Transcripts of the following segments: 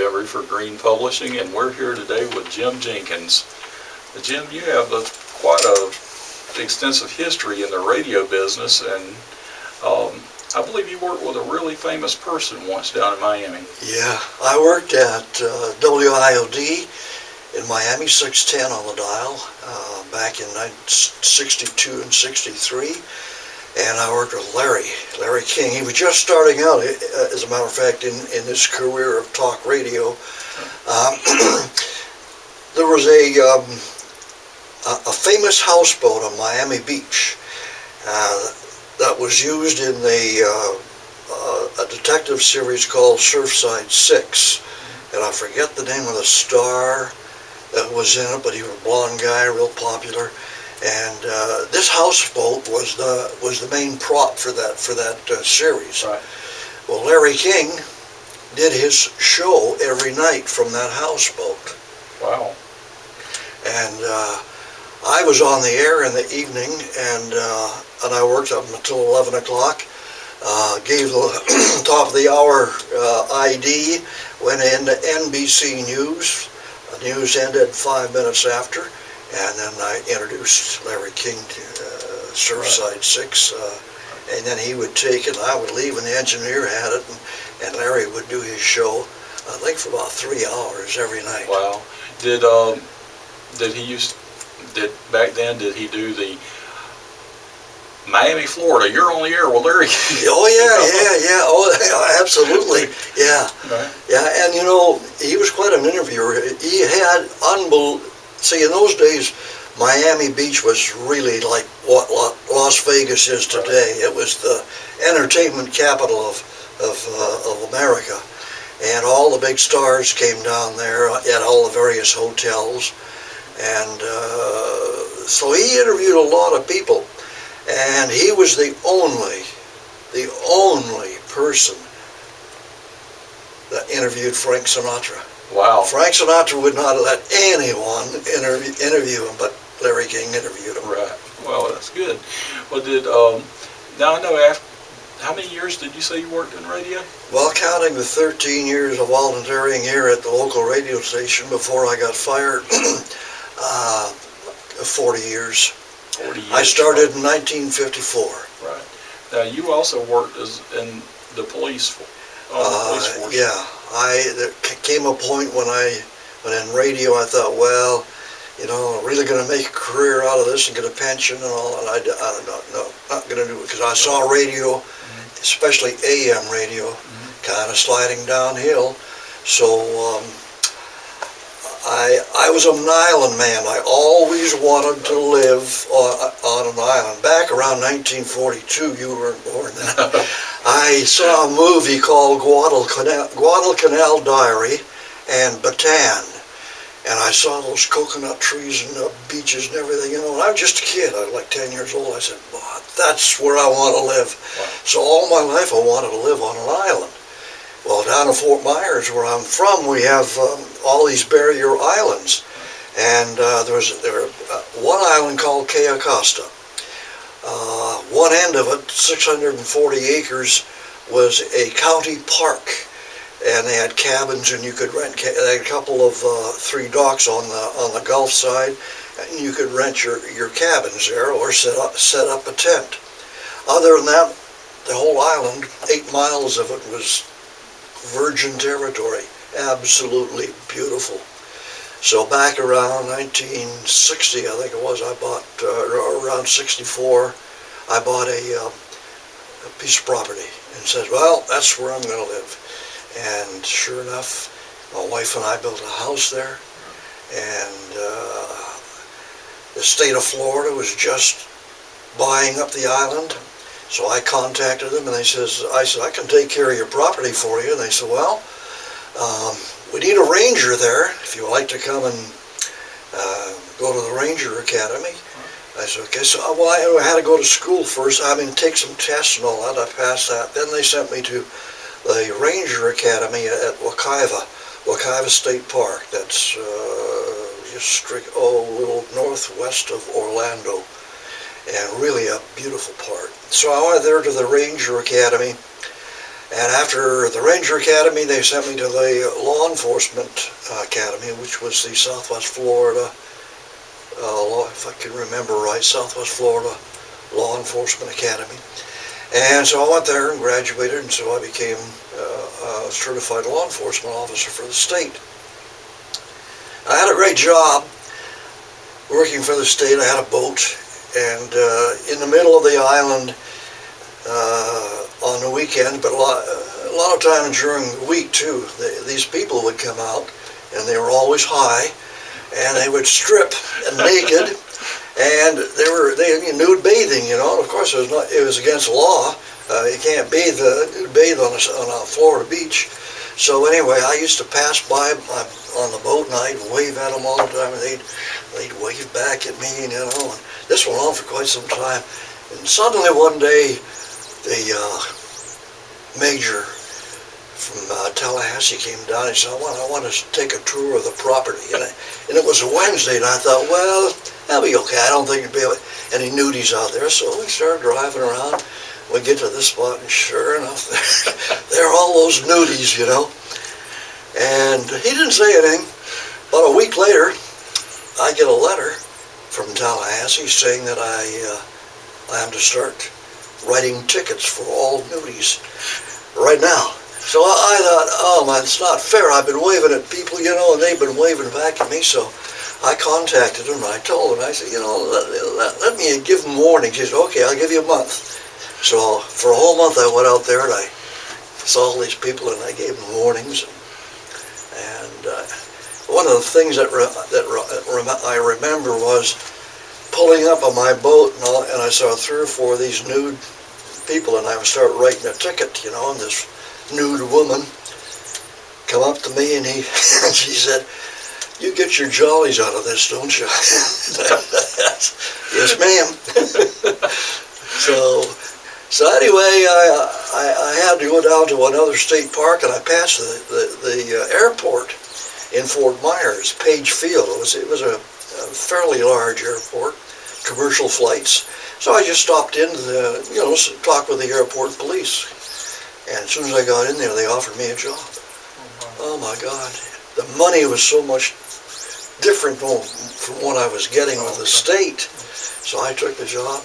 Bembry for Green Publishing, and we're here today with Jim Jenkins. Jim, you have quite a extensive history in the radio business, and I believe you worked with a really famous person once down in Miami. Yeah, I worked at WIOD in Miami, 610 on the dial, back in 62 and 63. And I worked with Larry King. He was just starting out, as a matter of fact, in this career of talk radio. There was a famous houseboat on Miami Beach that was used in a detective series called Surfside 6. And I forget the name of the star that was in it, but he was a blonde guy, real popular. And this houseboat was the main prop for that series. Right. Well, Larry King did his show every night from that houseboat. Wow. And I was on the air in the evening, and I worked up until 11 o'clock. Gave the top of the hour ID, went into NBC News. The news ended 5 minutes after. And then I introduced Larry King to Surfside 6, and then he would take it, I would leave, and the engineer had it, and Larry would do his show, I think for about 3 hours every night. Wow. Back then, did he do the Miami, Florida, you're on the air with Larry King? Oh yeah, oh absolutely, yeah. Right. Yeah, and you know, he was quite an interviewer. He had See, in those days, Miami Beach was really like what Las Vegas is today. Right. It was the entertainment capital of America. And all the big stars came down there at all the various hotels. And so he interviewed a lot of people. And he was the only person that interviewed Frank Sinatra. Wow. Frank Sinatra would not let anyone interview him, but Larry King interviewed him. Right. Well, that's good. Well, now I know, how many years did you say you worked in radio? Well, counting the 13 years of volunteering here at the local radio station before I got fired, 40 years. 40 years. I started in 1954. Right. Now, you also worked in the police force. Yeah. There came a point when in radio I thought, well, you know, I'm really going to make a career out of this and get a pension and all, and no, not going to do it, because I saw radio, especially AM radio, kind of sliding downhill. So I was an island man. I always wanted to live on an island. Back around 1942, you weren't born then. I saw a movie called Guadalcanal Diary and Bataan, and I saw those coconut trees and the beaches and everything. You know, and I was just a kid. I was like 10 years old. I said, well, that's where I want to live. Wow. So all my life I wanted to live on an island. Well, down in Fort Myers, where I'm from, we have all these barrier islands, and there was one island called Kea Costa. One end of it, 640 acres, was a county park, and they had cabins, and you could rent. They had a couple of 3 docks on the Gulf side, and you could rent your cabins there or set up a tent. Other than that, the whole island, 8 miles of it was virgin territory, absolutely beautiful. So back around 1960, I think it was, I bought, around 64, I bought a piece of property and said, well, that's where I'm going to live. And sure enough, my wife and I built a house there, and the state of Florida was just buying up the island. So I contacted them, and I said, I can take care of your property for you. And they said, well, we need a ranger there, if you would like to come and go to the Ranger Academy. I said, okay. So well, I had to go to school first. I mean, take some tests and all that. I passed that. Then they sent me to the Ranger Academy at Wekiva State Park. That's just a little northwest of Orlando. And really a beautiful part. So I went there to the Ranger Academy, And after the Ranger Academy, they sent me to the Law Enforcement Academy, which was the Southwest Florida, if I can remember right, Southwest Florida Law Enforcement Academy. And so I went there and graduated, and so I became a certified law enforcement officer for the state. I had a great job working for the state. I had a boat, and in the middle of the island on the weekend, but a lot of times during the week too, these people would come out, and they were always high, and they would strip and naked, and they nude bathing, you know. And of course, it was against the law. You can't bathe on a Florida beach. So anyway, I used to pass by on the boat, and I'd wave at them all the time, and they'd wave back at me, you know. And this went on for quite some time. And suddenly one day, the major from Tallahassee came down. He said, I want to take a tour of the property. And it was a Wednesday, and I thought, well, that'll be okay. I don't think it'd be any nudies out there. So we started driving around. We get to this spot, and sure enough, there are all those nudies, you know. And he didn't say anything. About a week later, I get a letter from Tallahassee saying that I am to start writing tickets for all nudies right now. So I thought, oh man, it's not fair. I've been waving at people, you know, and they've been waving back at me. So I contacted him, and I told him, I said, you know, let me give him warning. He said, okay, I'll give you a month. So for a whole month I went out there, and I saw all these people, and I gave them warnings. And one of the things that I remember was pulling up on my boat, and I saw 3 or 4 of these nude people, and I would start writing a ticket, you know, and this nude woman come up to me, and she said, you get your jollies out of this, don't you? Yes, ma'am. So anyway, I had to go down to another state park, and I passed the airport in Fort Myers, Page Field. It was a fairly large airport, commercial flights. So I just stopped in to, you know, talk with the airport police. And as soon as I got in there, they offered me a job. Oh my God. The money was so much different from what I was getting with the state. So I took the job,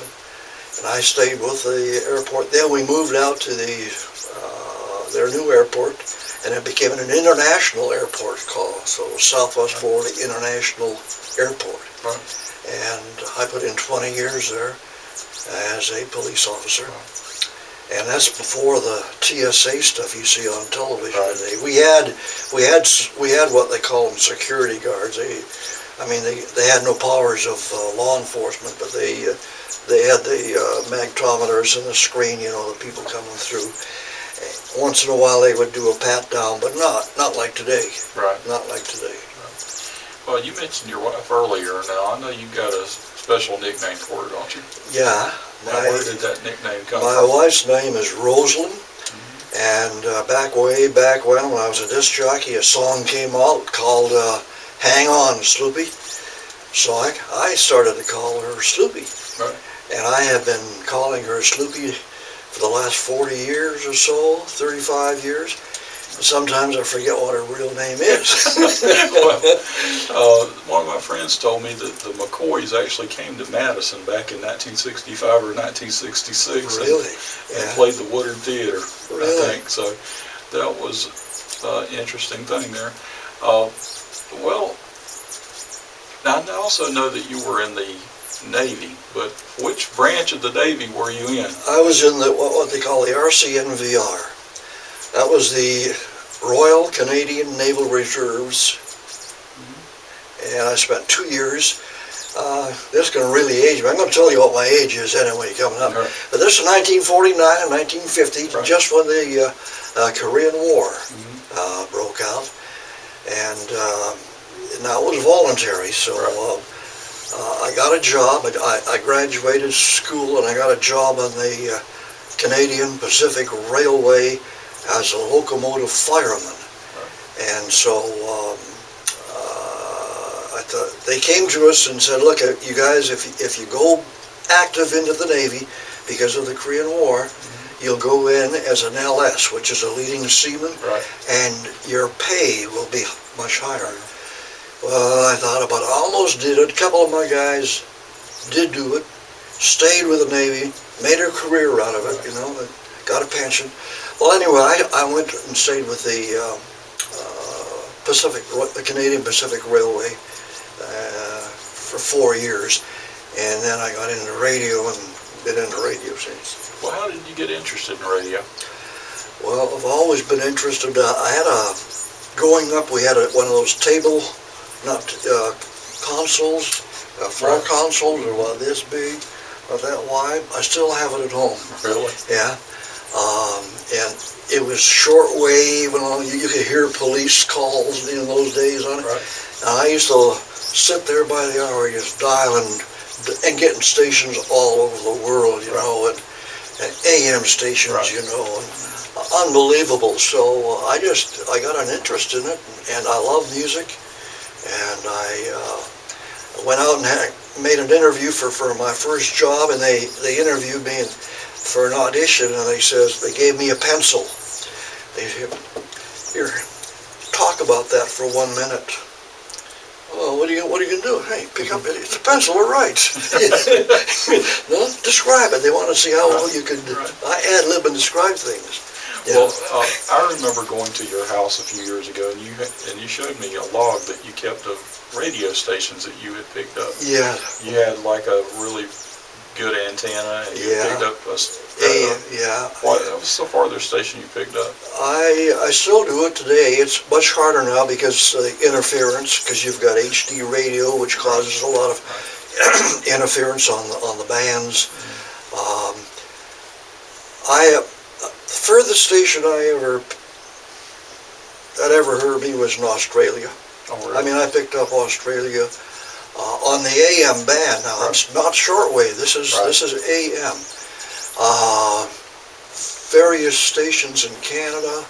and I stayed with the airport. Then we moved out to their new airport, and it became an international airport called, so Southwest Florida International Airport. Right. And I put in 20 years there as a police officer. And that's before the TSA stuff you see on television today. We had what they call them security guards. They had no powers of law enforcement, but they had the magnetometers and the screen, you know, the people coming through. Once in a while they would do a pat down, but not like today. Right. Not like today. Well, you mentioned your wife earlier. Now, I know you've got a special nickname for her, don't you? Yeah. Where did that nickname come from? My wife's name is Rosalind, and way back when I was a disc jockey, a song came out called Hang On, Sloopy. So I started to call her Sloopy. Right. And I have been calling her Sloopy for the last 40 years or so, 35 years. Sometimes I forget what her real name is. Well, one of my friends told me that the McCoys actually came to Madison back in 1965 or 1966 and played the Woodard Theater, I think. So that was an interesting thing there. Well, I also know that you were in the Navy, but which branch of the Navy were you in? I was in what they call the RCNVR. That was the Royal Canadian Naval Reserves, and I spent 2 years. This is going to really age me. I'm going to tell you what my age is anyway coming up. Right. But this is 1949 and 1950, right. Just when the Korean War broke out, and now it was voluntary, so I got a job. I graduated school, and I got a job on the Canadian Pacific Railway as a locomotive fireman. And so they came to us and said, look, you guys, if you go active into the Navy because of the Korean War, you'll go in as an LS, which is a leading seaman, Right. and your pay will be much higher. Well, I thought about it. I almost did it. A couple of my guys did do it, stayed with the Navy, made a career out of it, you know, got a pension. Well, anyway, I went and stayed with the the Canadian Pacific Railway for 4 years, and then I got into radio and been into radio since. Well, how did you get interested in radio? Well, I've always been interested. Growing up, we had one of those consoles, floor Right. consoles, are about this big, about that wide. I still have it at home. Really? Yeah. And it was shortwave, and you could hear police calls in those days on it. Right. And I used to sit there by the hour just dialing and getting stations all over the world, you know, and AM stations, Right. you know, and unbelievable. So I got an interest in it, and I love music, and I went out and made an interview for my first job, and they interviewed me for an audition, and they gave me a pencil. They said, "Here, talk about that for 1 minute." "Oh, what are you gonna do?" "Hey, pick up it. It's a pencil to write." No, describe it. They want to see how well you could ad-lib and describe things. Yeah. Well, I remember going to your house a few years ago, and you showed me a log that you kept of radio stations that you had picked up. Yeah. You had like a really good antenna, and you picked up what was the farthest station you picked up? I still do it today. It's much harder now because of the interference, because you've got HD radio, which causes a lot of interference on the bands. The furthest station that ever heard me was in Australia. Oh, really? I mean, I picked up Australia on the AM band. Now, it's not shortwave. This is AM. Various stations in Canada,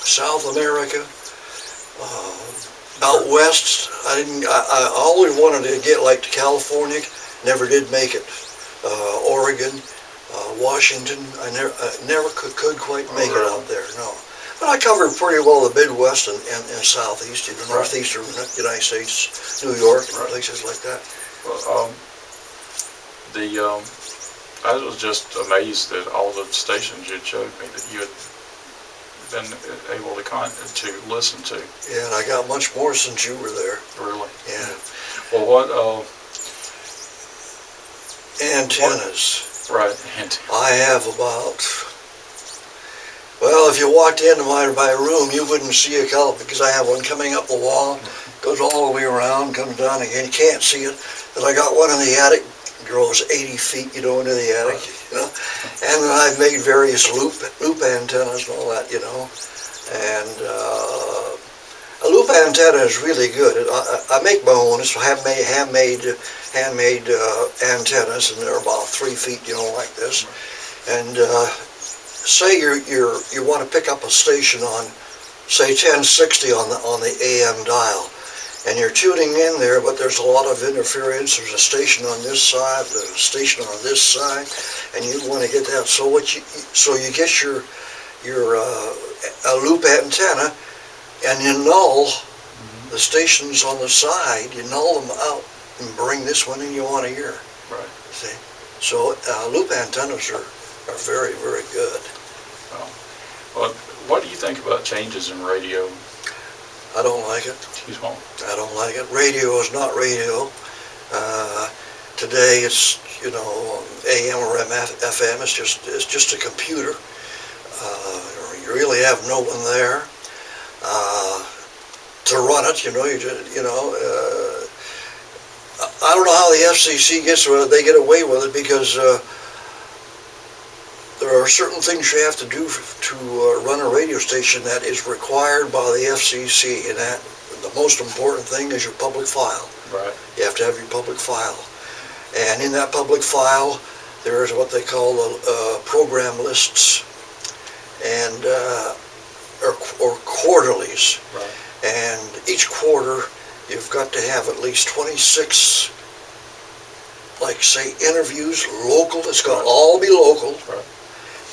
South America, out west. I always wanted to get like to California. Never did make it. Oregon, Washington. I never could quite make it out there. No. But I covered pretty well the Midwest and Southeast, the Northeastern United States, New York, and places like that. Well, I was just amazed at all the stations you showed me that you had been able to listen to. Yeah, and I got much more since you were there. Really? Yeah. Well, what? Antennas. Right. I have about. Well, if you walked into my room, you wouldn't see a color because I have one coming up the wall, goes all the way around, comes down again. You can't see it. And I got one in the attic, goes 80 feet, into the attic, you know. And then I've made various loop antennas and all that, you know. And a loop antenna is really good. I make my own. It's handmade antennas, and they're about 3 feet, like this. And say you want to pick up a station on, say 1060 on the AM dial, and you're tuning in there, but there's a lot of interference. There's a station on this side, there's a station on this side, and you want to get that. So you get your loop antenna, and you null the stations on the side. You null them out and bring this one in you want to hear. Right. See, so loop antennas are very, very good. Well, what do you think about changes in radio? I don't like it. You don't? I don't like it. Radio is not radio. Today it's AM or FM. It's just a computer. You really have no one there to run it. I don't know how the FCC they get away with it, because there are certain things you have to do to run a radio station that is required by the FCC, and that the most important thing is your public file. Right. You have to have your public file, and in that public file there is what they call program lists, and or quarterlies. Right. And each quarter you've got to have at least 26 like say interviews, local, it's got to all be local. Right.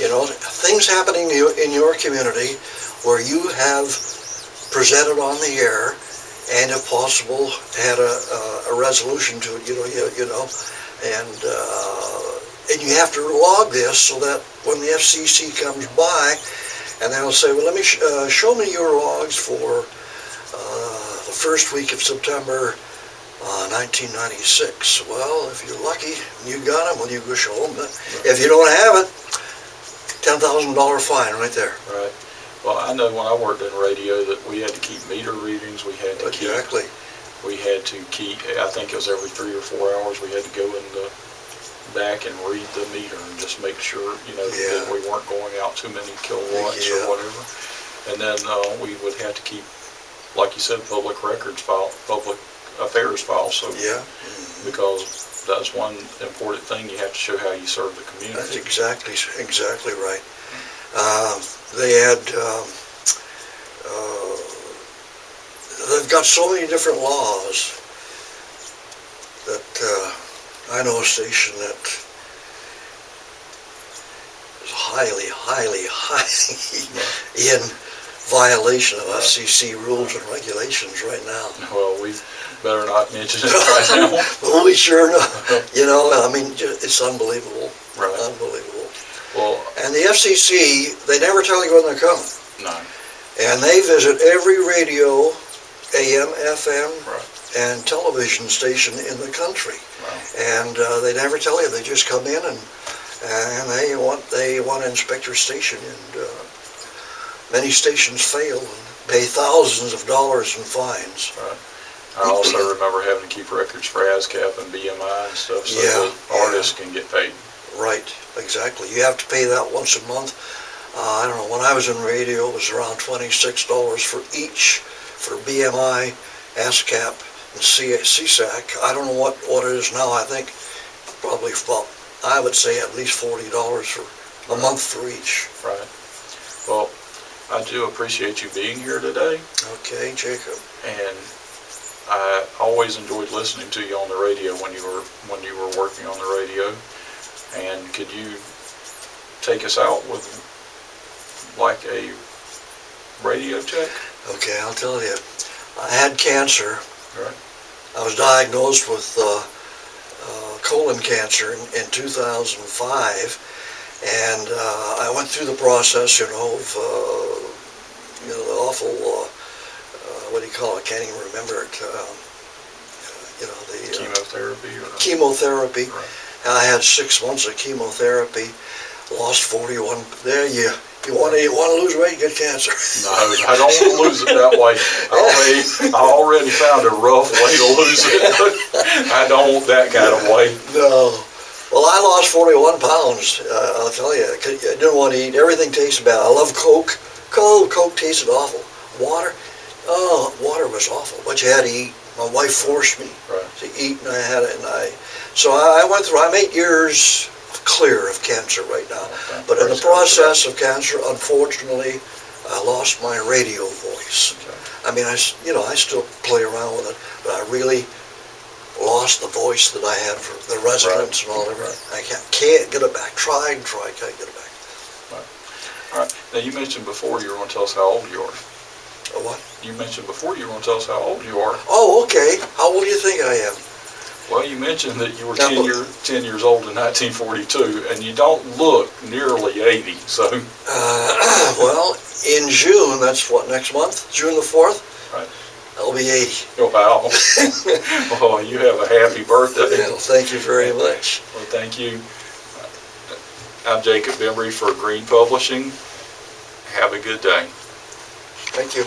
You know, things happening in your community where you have presented on the air, and if possible, had a resolution to it. You know, and you have to log this so that when the FCC comes by, and they'll say, well, let me show me your logs for the first week of September 1996. Well, if you're lucky, you got them, well, you go show them. But if you don't have it, $10,000 fine right there. Right. Well, I know when I worked in radio that we had to keep meter readings. We had to keep, I think it was every 3 or 4 hours, we had to go in the back and read the meter and just make sure, you know, that we weren't going out too many kilowatts or whatever. And then we would have to keep, like you said, public records file, public affairs file. So because that's one important thing, you have to show how you serve the community. That's exactly right. They had, they've got so many different laws that I know a station that is highly in violation of FCC rules and regulations right now. Well, we better not mention it right now. Well, we sure know. You know, I mean, it's unbelievable. Right. Unbelievable. Well, and the FCC, they never tell you when they're coming. No. And they visit every radio, AM, FM, and television station in the country. Wow. And they never tell you. They just come in and they want to inspect your station. And many stations fail and pay thousands of dollars in fines. Right. I also remember having to keep records for ASCAP and BMI and stuff, so the artists can get paid. Right, exactly. You have to pay that once a month. I don't know, when I was in radio, it was around $26 for each, for BMI, ASCAP, and CSAC. I don't know what it is now. I think probably about, I would say at least $40 for a month for each. Right. Well, I do appreciate you being here today. Okay, Jacob. And I always enjoyed listening to you on the radio when you were working on the radio. And could you take us out with like a radio check? Okay, I'll tell you. I had cancer. Right. I was diagnosed with colon cancer in 2005, and I went through the process, you know, of the awful, what do you call it? I can't even remember it. The chemotherapy. Chemotherapy. Right. I had 6 months of chemotherapy. Lost 41. There you want to lose weight, get cancer. No, I don't want to lose it that way. I already found a rough way to lose it. I don't want that kind of weight. No. Well, I lost 41 pounds. I'll tell you, I didn't want to eat. Everything tasted bad. I love Coke. Coke tasted awful. Water, water was awful. But you had to eat. My wife forced me to eat, and I had it. So I went through. I'm 8 years clear of cancer right now. Okay. But in the process of cancer, unfortunately, I lost my radio voice. Okay. I mean, I still play around with it, but I really lost the voice that I had for the residents and all that. I can't get it back. Try, can't get it back. Right. All right. Now, you mentioned before you were going to tell us how old you are. What? You mentioned before you were going to tell us how old you are. Oh, okay. How old do you think I am? Well, you mentioned that you were 10 years old in 1942, and you don't look nearly 80, so... well, in June, that's what, next month? June the 4th? Right. I'll be 80. Oh, wow. Oh, you have a happy birthday. Well, thank you very much. Well, thank you. I'm Jacob Bembry for Green Publishing. Have a good day. Thank you.